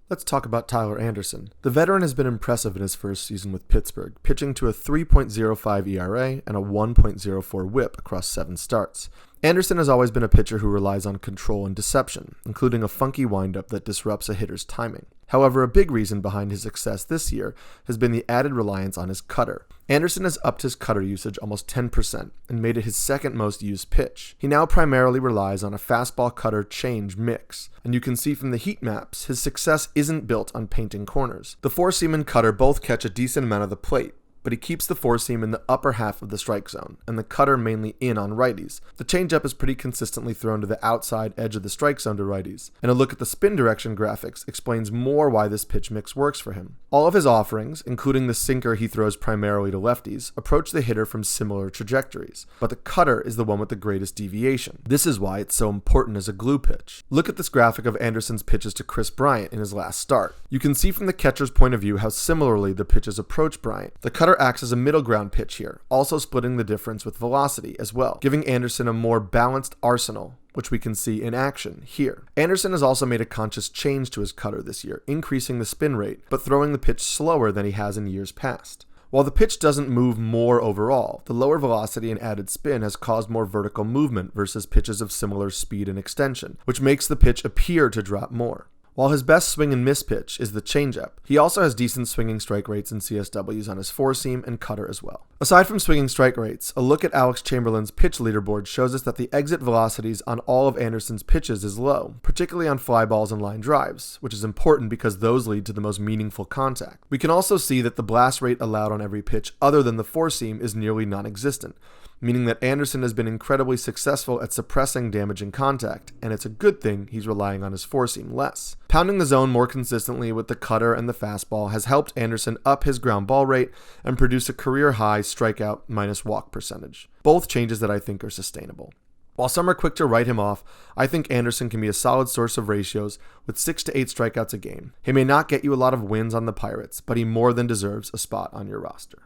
Let's talk about Tyler Anderson. The veteran has been impressive in his first season with Pittsburgh, pitching to a 3.05 ERA and a 1.04 WHIP across 7 starts. Anderson has always been a pitcher who relies on control and deception, including a funky windup that disrupts a hitter's timing. However, a big reason behind his success this year has been the added reliance on his cutter. Anderson has upped his cutter usage almost 10% and made it his second most used pitch. He now primarily relies on a fastball cutter change mix, and you can see from the heat maps his success isn't built on painting corners. The four-seam and cutter both catch a decent amount of the plate, but he keeps the four-seam in the upper half of the strike zone, and the cutter mainly in on righties. The changeup is pretty consistently thrown to the outside edge of the strike zone to righties, and a look at the spin direction graphics explains more why this pitch mix works for him. All of his offerings, including the sinker he throws primarily to lefties, approach the hitter from similar trajectories, but the cutter is the one with the greatest deviation. This is why it's so important as a glue pitch. Look at this graphic of Anderson's pitches to Chris Bryant in his last start. You can see from the catcher's point of view how similarly the pitches approach Bryant. The cutter acts as a middle ground pitch here, also splitting the difference with velocity as well, giving Anderson a more balanced arsenal, which we can see in action here. Anderson has also made a conscious change to his cutter this year, increasing the spin rate, but throwing the pitch slower than he has in years past. While the pitch doesn't move more overall, the lower velocity and added spin has caused more vertical movement versus pitches of similar speed and extension, which makes the pitch appear to drop more. While his best swing and miss pitch is the changeup, he also has decent swinging strike rates and CSWs on his four-seam and cutter as well. Aside from swinging strike rates, a look at Alex Chamberlain's pitch leaderboard shows us that the exit velocities on all of Anderson's pitches is low, particularly on fly balls and line drives, which is important because those lead to the most meaningful contact. We can also see that the blast rate allowed on every pitch other than the four-seam is nearly non-existent, meaning that Anderson has been incredibly successful at suppressing damaging contact, and it's a good thing he's relying on his four-seam less. Pounding the zone more consistently with the cutter and the fastball has helped Anderson up his ground ball rate and produce a career-high strikeout minus walk percentage, both changes that I think are sustainable. While some are quick to write him off, I think Anderson can be a solid source of ratios with 6 to 8 strikeouts a game. He may not get you a lot of wins on the Pirates, but he more than deserves a spot on your roster.